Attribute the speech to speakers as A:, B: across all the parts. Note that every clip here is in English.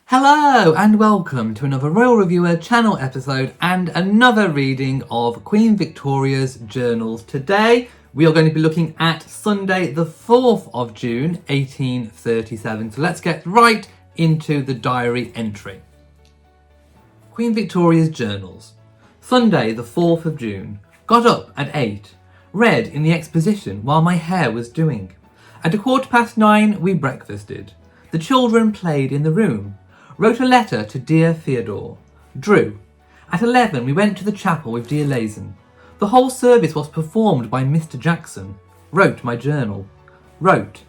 A: Hello and welcome to another Royal Reviewer channel episode and another reading of Queen Victoria's journals. Today we are going to be looking at Sunday the 4th of June 1837. So let's get right into the diary entry. Queen Victoria's journals. Sunday the 4th of June. Got up at 8. Read in the exposition while my hair was doing. At 9:15 we breakfasted. The children played in the room. Wrote a letter to dear Theodore. Drew. At 11 we went to the chapel with dear Lazen. The whole service was performed by Mr. Jackson. Wrote my journal. Wrote.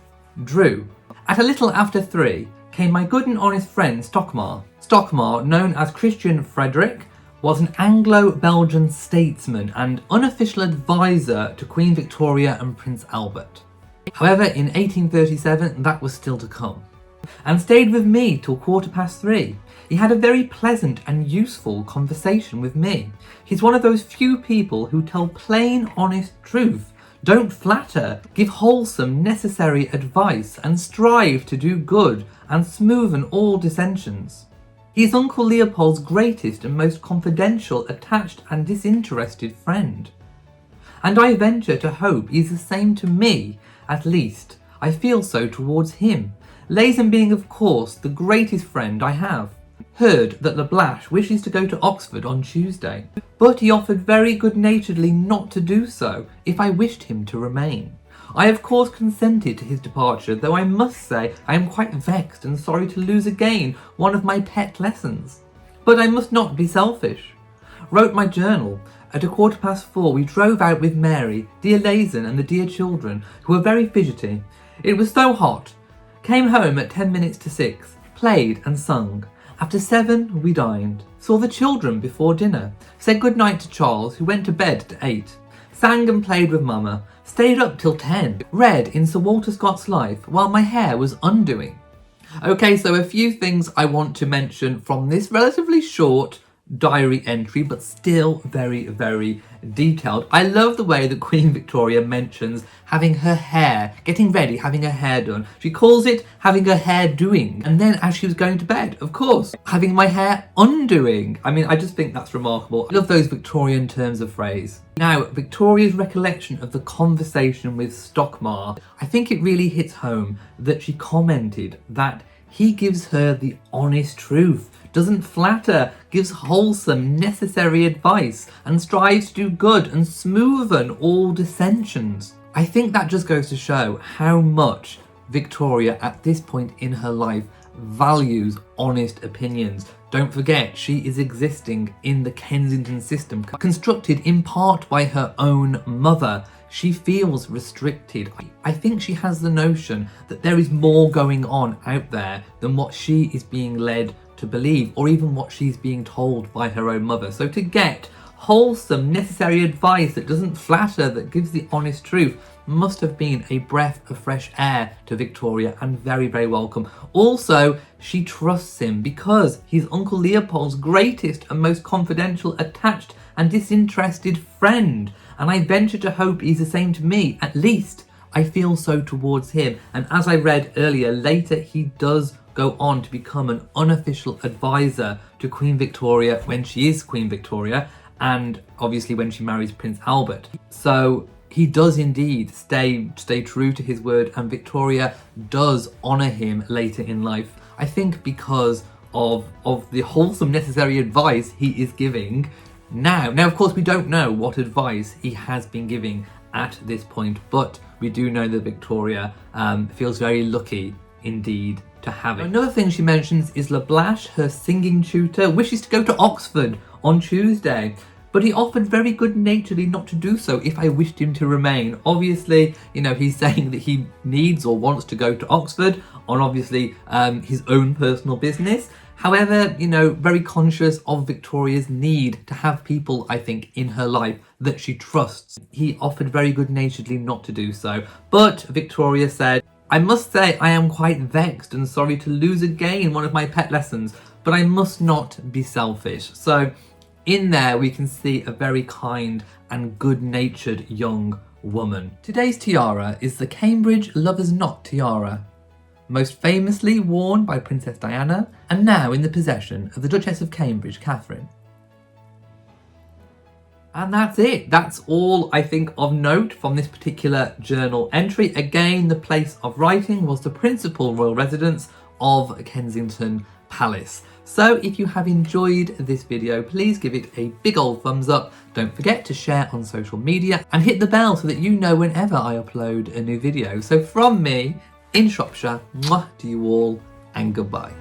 A: Drew. At a little after 3 came my good and honest friend Stockmar. Stockmar, known as Christian Frederick, was an Anglo-Belgian statesman and unofficial advisor to Queen Victoria and Prince Albert. However, in 1837 that was still to come. And stayed with me till 3:15. He had a very pleasant and useful conversation with me. He's one of those few people who tell plain, honest truth, don't flatter, give wholesome, necessary advice, and strive to do good and smoothen all dissensions. He is Uncle Leopold's greatest and most confidential, attached and disinterested friend. And I venture to hope he is the same to me, at least. I feel so towards him. Lazen being, of course, the greatest friend I have. Heard that Lablache wishes to go to Oxford on Tuesday, but he offered very good-naturedly not to do so if I wished him to remain. I of course consented to his departure, though I must say I am quite vexed and sorry to lose again one of my pet lessons. But I must not be selfish. Wrote my journal. At 4:15 we drove out with Mary, dear Lazen and the dear children, who were very fidgety. It was so hot. Came home at 6:10, played and sung. After 7 we dined, saw the children before dinner, said good night to Charles, who went to bed at 8, sang and played with Mama, stayed up till 10, read in Sir Walter Scott's Life while my hair was undoing. Okay, so a few things I want to mention from this relatively short diary entry, but still very, very detailed. I love the way that Queen Victoria mentions having her hair, getting ready, having her hair done. She calls it having her hair doing. And then as she was going to bed, of course, having my hair undoing. I mean, I just think that's remarkable. I love those Victorian terms of phrase. Now, Victoria's recollection of the conversation with Stockmar, I think it really hits home that she commented that he gives her the honest truth, doesn't flatter, gives wholesome, necessary advice, and strives to do good and smoothen all dissensions. I think that just goes to show how much Victoria, at this point in her life, values honest opinions. Don't forget, she is existing in the Kensington system, constructed in part by her own mother. She feels restricted. I think she has the notion that there is more going on out there than what she is being led to believe, or even what she's being told by her own mother. So to get wholesome, necessary advice that doesn't flatter, that gives the honest truth, must have been a breath of fresh air to Victoria, and very, very welcome. Also, she trusts him because he's Uncle Leopold's greatest and most confidential, attached and disinterested friend. And I venture to hope he's the same to me, at least. I feel so towards him. And as I read earlier, later he does go on to become an unofficial advisor to Queen Victoria when she is Queen Victoria, and obviously when she marries Prince Albert. So he does indeed stay true to his word, and Victoria does honour him later in life. I think because of the wholesome, necessary advice he is giving now. Now, of course, we don't know what advice he has been giving at this point, but we do know that Victoria feels very lucky indeed to have it. Another thing she mentions is Lablache, her singing tutor, wishes to go to Oxford on Tuesday, but he offered very good-naturedly not to do so if I wished him to remain. Obviously, you know, he's saying that he needs or wants to go to Oxford on obviously his own personal business. However, you know, very conscious of Victoria's need to have people, I think, in her life that she trusts. He offered very good-naturedly not to do so, but Victoria said, I must say I am quite vexed and sorry to lose again one of my pet lessons, but I must not be selfish. So in there we can see a very kind and good-natured young woman. Today's tiara is the Cambridge Lover's Knot tiara. most famously worn by Princess Diana, and now in the possession of the Duchess of Cambridge, Catherine. And that's it. That's all I think of note from this particular journal entry. Again, the place of writing was the principal royal residence of Kensington Palace. So if you have enjoyed this video, please give it a big old thumbs up. Don't forget to share on social media and hit the bell so that you know whenever I upload a new video. So from me in Shropshire, mwah to you all and goodbye.